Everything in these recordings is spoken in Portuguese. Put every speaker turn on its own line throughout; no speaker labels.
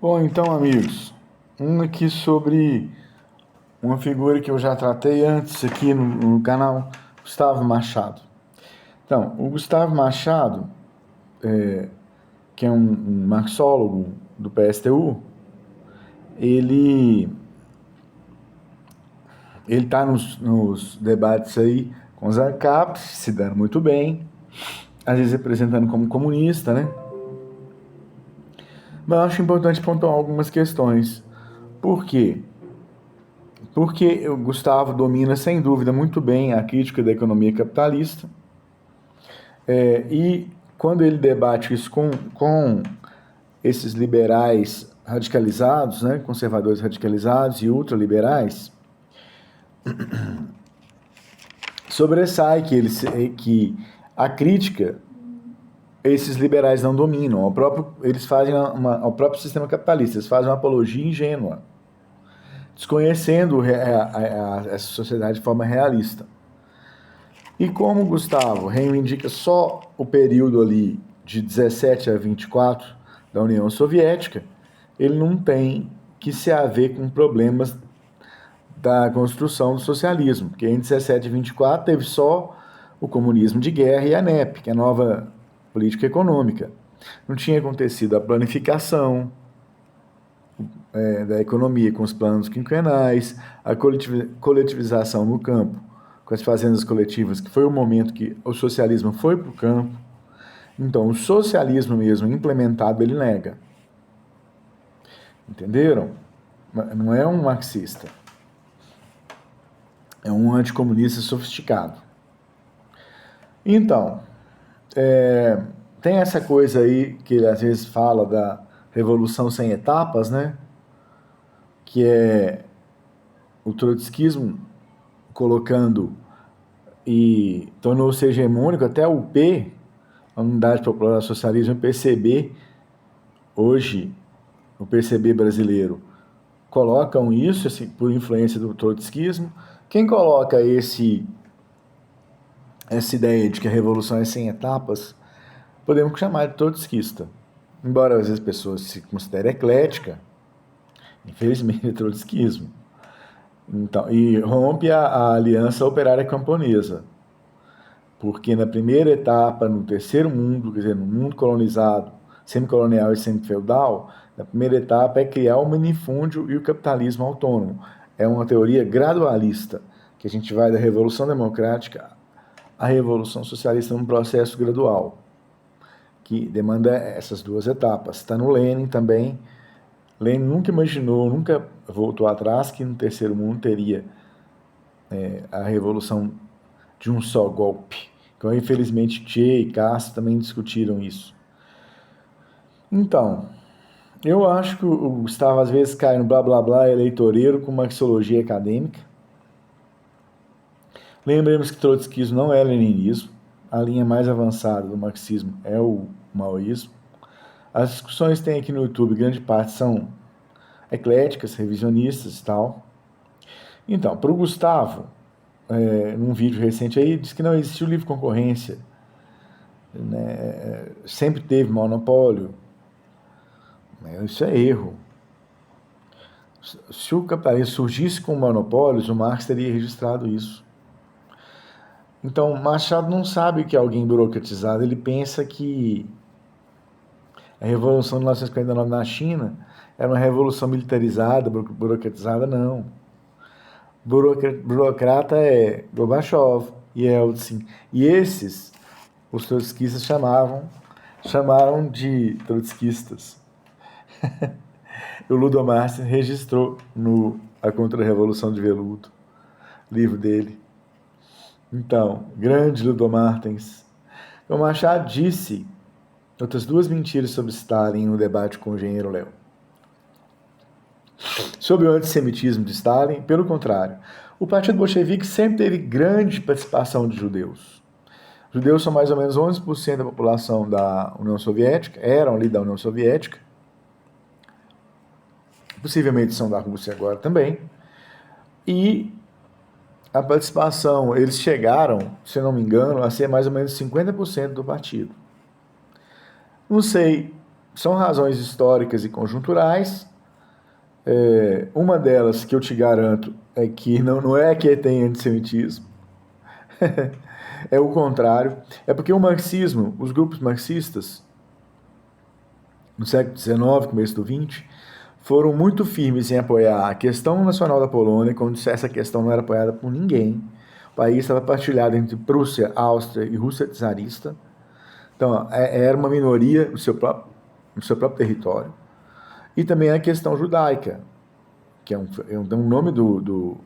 Bom, então, amigos, aqui sobre uma figura que eu já tratei antes aqui no canal, Gustavo Machado. Então, o Gustavo Machado, que é um marxólogo do PSTU, ele ele está nos debates aí com os ANCAPs, se dando muito bem, às vezes representando como comunista, né? Mas eu acho importante pontuar algumas questões. Por quê? Porque o Gustavo domina, sem dúvida, muito bem a crítica da economia capitalista, e quando ele debate isso com esses liberais radicalizados, né, conservadores radicalizados e ultraliberais, sobressai que a crítica esses liberais não dominam. Eles fazem ao próprio sistema capitalista, eles fazem uma apologia ingênua, desconhecendo essa sociedade de forma realista. E como o Gustavo reivindica só o período ali de 17 a 24 da União Soviética, ele não tem que se haver com problemas da construção do socialismo, porque em 17 e 24 teve só o comunismo de guerra e a NEP, que é a nova política econômica. Não tinha acontecido a planificação da economia com os planos quinquenais, a coletivização no campo com as fazendas coletivas, que foi o momento que o socialismo foi para o campo. Então, o socialismo mesmo implementado, ele nega. Entenderam? Não é um marxista. É um anticomunista sofisticado. Então, tem essa coisa aí que ele às vezes fala da revolução sem etapas, né? Que é o trotskismo colocando e tornou-se hegemônico até o P, a Unidade Popular do Socialismo, o PCB, hoje, o PCB brasileiro, colocam isso assim, por influência do trotskismo. Quem coloca essa ideia de que a revolução é sem etapas, podemos chamar de trotskista. Embora às vezes as pessoas se considerem eclética, infelizmente é trotskismo. Então, e rompe a aliança operária camponesa, porque na primeira etapa, no terceiro mundo, quer dizer, no mundo colonizado, semicolonial e semifeudal, na primeira etapa é criar o minifúndio e o capitalismo autônomo. É uma teoria gradualista, que a gente vai da Revolução Democrática à Revolução Socialista num processo gradual, que demanda essas duas etapas. Está no Lenin também. Lenin nunca imaginou, nunca voltou atrás que no terceiro mundo teria a revolução de um só golpe. Então, infelizmente, Che e Castro também discutiram isso. Então, eu acho que o Gustavo às vezes cai no blá blá blá eleitoreiro com marxologia acadêmica. Lembremos que trotskismo não é leninismo. A linha mais avançada do marxismo é o maoísmo. As discussões que tem aqui no YouTube, grande parte são ecléticas, revisionistas e tal. Então, para o Gustavo, num vídeo recente aí, diz que não existiu livre concorrência, né? Sempre teve monopólio. Isso é erro. Se o capitalismo surgisse com monopólios, o Marx teria registrado isso. Então, Machado não sabe que é alguém burocratizado, ele pensa que a Revolução de 1949 na China era uma revolução militarizada, burocratizada, não. Burocrata é Gorbachev, Yeltsin, e esses, os trotskistas chamaram de trotskistas. O Ludo Marx registrou no A Contra-Revolução de Veludo, livro dele. Então, grande Ludo Martens. O Machado disse outras duas mentiras sobre Stalin no debate com o engenheiro Léo. Sobre o antissemitismo de Stalin, pelo contrário, o Partido Bolchevique sempre teve grande participação de judeus. Os judeus são mais ou menos 11% da população da União Soviética, eram ali da União Soviética, possivelmente são da Rússia agora também, e a participação, eles chegaram, se não me engano, a ser mais ou menos 50% do partido. Não sei São razões históricas e conjunturais. Uma delas que eu te garanto é que não é que tem antissemitismo, é o contrário. É porque o marxismo, os grupos marxistas, no século XIX, começo do XX, foram muito firmes em apoiar a questão nacional da Polônia, quando essa questão não era apoiada por ninguém. O país estava partilhado entre Prússia, Áustria e Rússia czarista. Então, era uma minoria no seu próprio território. E também a questão judaica, que é um nome do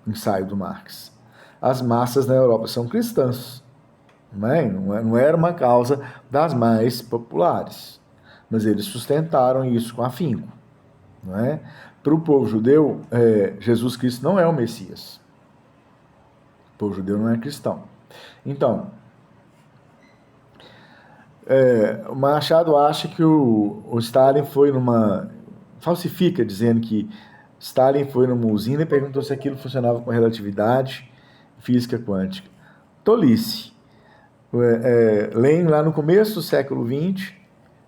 ensaio do Marx. As massas na Europa são cristãs. Não era uma causa das mais populares, mas eles sustentaram isso com afinco. Não é? Para o povo judeu, Jesus Cristo não é o Messias. O povo judeu não é cristão. Então, o Machado acha que o Stalin foi numa... falsifica, dizendo que Stalin foi numa usina e perguntou se aquilo funcionava com relatividade física quântica. Tolice. Lenin, lá no começo do século XX,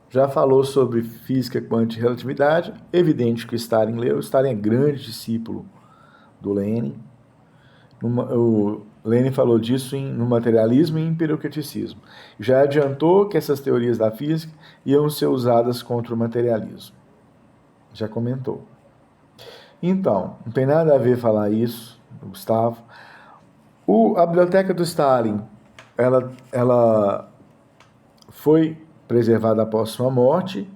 já falou sobre física quântica e relatividade. Evidente que o Stalin leu. O Stalin é grande discípulo do Lenin. O Lenin falou disso no materialismo e empirocraticismo. Já adiantou que essas teorias da física iam ser usadas contra o materialismo. Já comentou. Então, não tem nada a ver falar isso, Gustavo. A biblioteca do Stalin, ela foi preservada após sua morte,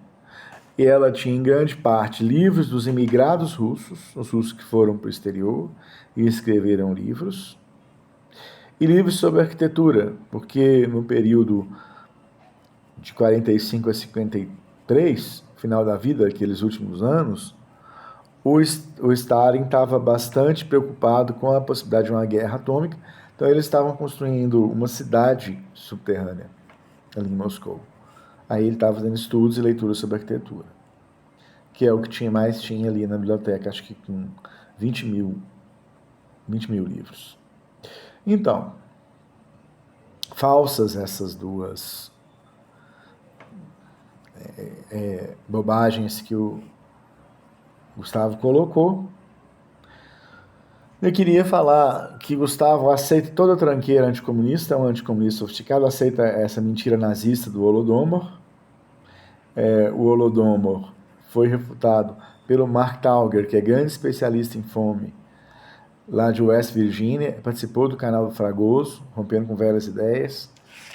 e ela tinha em grande parte livros dos imigrados russos, os russos que foram para o exterior e escreveram livros, e livros sobre arquitetura, porque no período de 45 a 53, final da vida, aqueles últimos anos, o Stalin estava bastante preocupado com a possibilidade de uma guerra atômica, então eles estavam construindo uma cidade subterrânea ali em Moscou. Aí ele estava fazendo estudos e leituras sobre arquitetura, que é o que mais tinha ali na biblioteca, acho que com 20 mil livros. Então, falsas essas duas bobagens que o Gustavo colocou. Eu queria falar que Gustavo aceita toda a tranqueira anticomunista, é um anticomunista sofisticado, aceita essa mentira nazista do Holodomor. O Holodomor foi refutado pelo Mark Tauger, que é grande especialista em fome, lá de West Virginia, participou do canal do Fragoso, Rompendo com Velhas Ideias,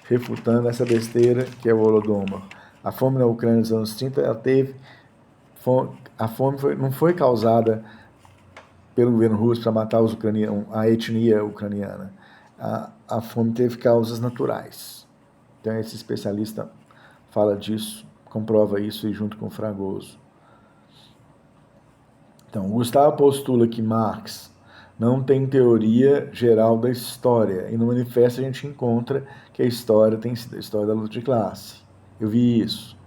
refutando essa besteira que é o Holodomor. A fome na Ucrânia nos anos 30, a fome não foi causada pelo governo russo para matar os ucranianos, a etnia ucraniana. A fome teve causas naturais. Então esse especialista fala disso, comprova isso e junto com o Fragoso. Então, Gustavo postula que Marx não tem teoria geral da história, e no manifesto a gente encontra que a história tem sido a história da luta de classe. Eu vi isso.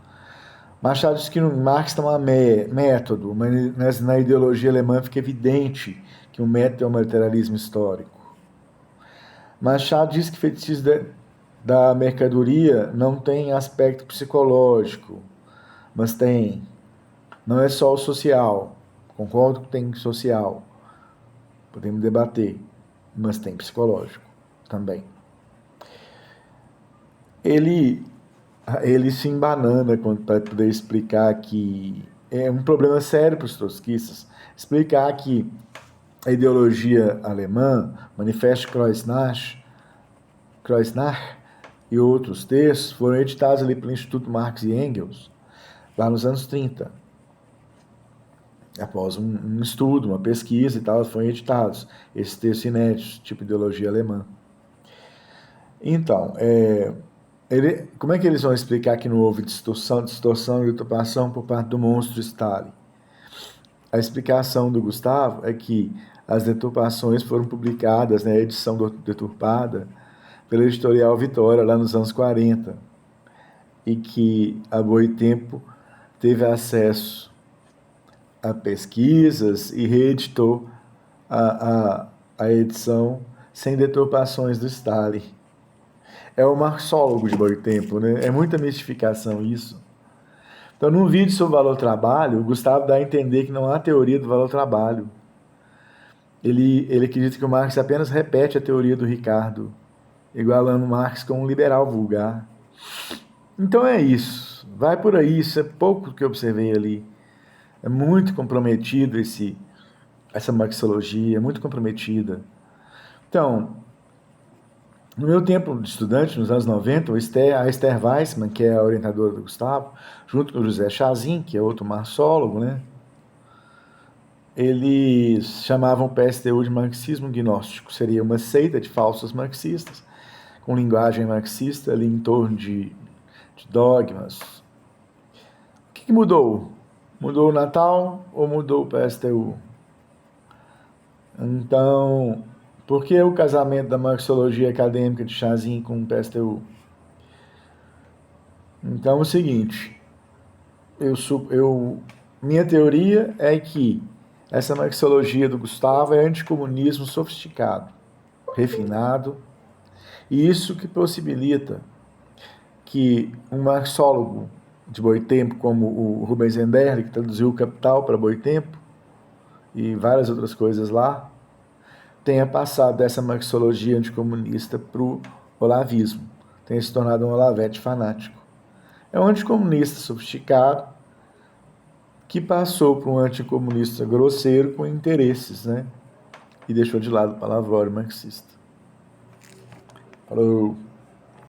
Machado diz que no Marx está um método, mas na ideologia alemã fica evidente que o método é o materialismo histórico. Machado diz que feitiços da mercadoria não tem aspecto psicológico, mas tem. Não é só o social. Concordo que tem social. Podemos debater, mas tem psicológico também. Ele se embanana para poder explicar que é um problema sério para os trotskistas, explicar que a ideologia alemã, Manifesto Kreuznach e outros textos foram editados ali pelo Instituto Marx e Engels, lá nos anos 30. Após um estudo, uma pesquisa e tal, foram editados esses textos inéditos, tipo ideologia alemã. Então, como é que eles vão explicar que não houve distorção e deturpação por parte do monstro Stalin? A explicação do Gustavo é que as deturpações foram publicadas, né, a edição deturpada, pela editorial Vitória, lá nos anos 40, e que a Boitempo teve acesso a pesquisas e reeditou a edição sem deturpações do Stalin. É o marxólogo de Boitempo, né? É muita mistificação isso. Então, num vídeo sobre valor trabalho, o Gustavo dá a entender que não há teoria do valor trabalho. Ele acredita que o Marx apenas repete a teoria do Ricardo, igualando Marx com um liberal vulgar. Então é isso. Vai por aí, isso é pouco que eu observei ali. É muito comprometido essa marxologia, é muito comprometida. Então, no meu tempo de estudante, nos anos 90, a Esther Weissman, que é a orientadora do Gustavo, junto com o José Chazin, que é outro marxólogo, né? Eles chamavam o PSTU de marxismo gnóstico. Seria uma seita de falsos marxistas, com linguagem marxista ali em torno de dogmas. O que mudou? Mudou o Natal ou mudou o PSTU? Então, por que o casamento da marxologia acadêmica de Chazin com o PSTU? Então, é o seguinte, minha teoria é que essa marxologia do Gustavo é anticomunismo sofisticado, refinado, e isso que possibilita que um marxólogo de Boitempo, como o Rubens Enderle, que traduziu o Capital para Boitempo, e várias outras coisas lá, tenha passado dessa marxologia anticomunista para o olavismo, tenha se tornado um olavete fanático. É um anticomunista sofisticado que passou para um anticomunista grosseiro com interesses, né? E deixou de lado o palavrório marxista. Falou!